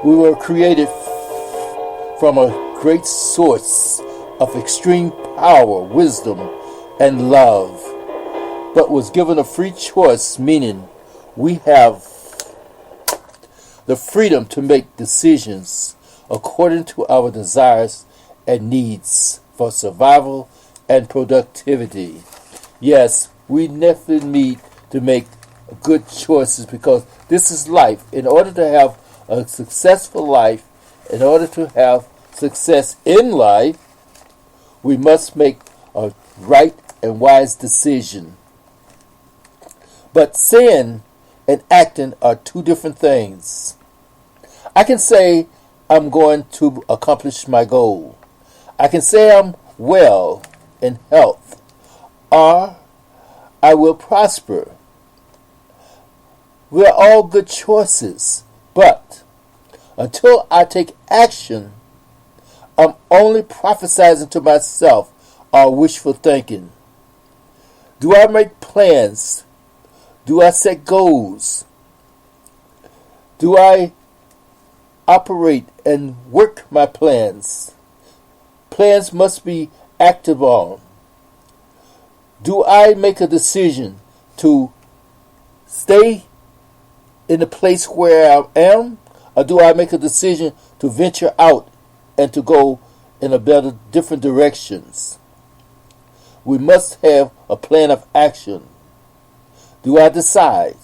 We were created from a great source of extreme power, wisdom, and love, but was given a free choice, meaning we have the freedom to make decisions according to our desires and needs for survival and productivity. Yes, we definitely need to make good choices because this is life. In order to have a successful life, in order to have success in life, we must make a right and wise decision. But saying and acting are two different things. I can say I'm going to accomplish my goal. I can say I'm well in health, or I will prosper. We're all good choices, but until I take action, I'm only prophesizing to myself or wishful thinking. Do I make plans? Do I set goals? Do I operate and work my plans? Plans must be acted on. Do I make a decision to stay in the place where I am, or do I make a decision to venture out and to go in different directions? We must have a plan of action. Do I decide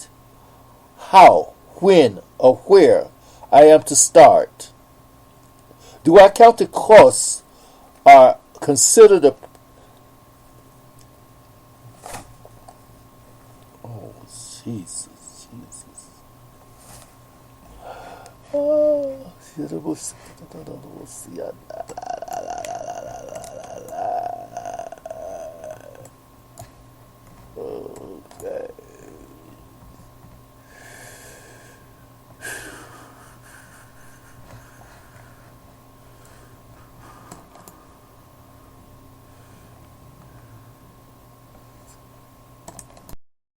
how, when, or where I am to start? Do I count the costs or consider the... Oh, Jesus. Oh,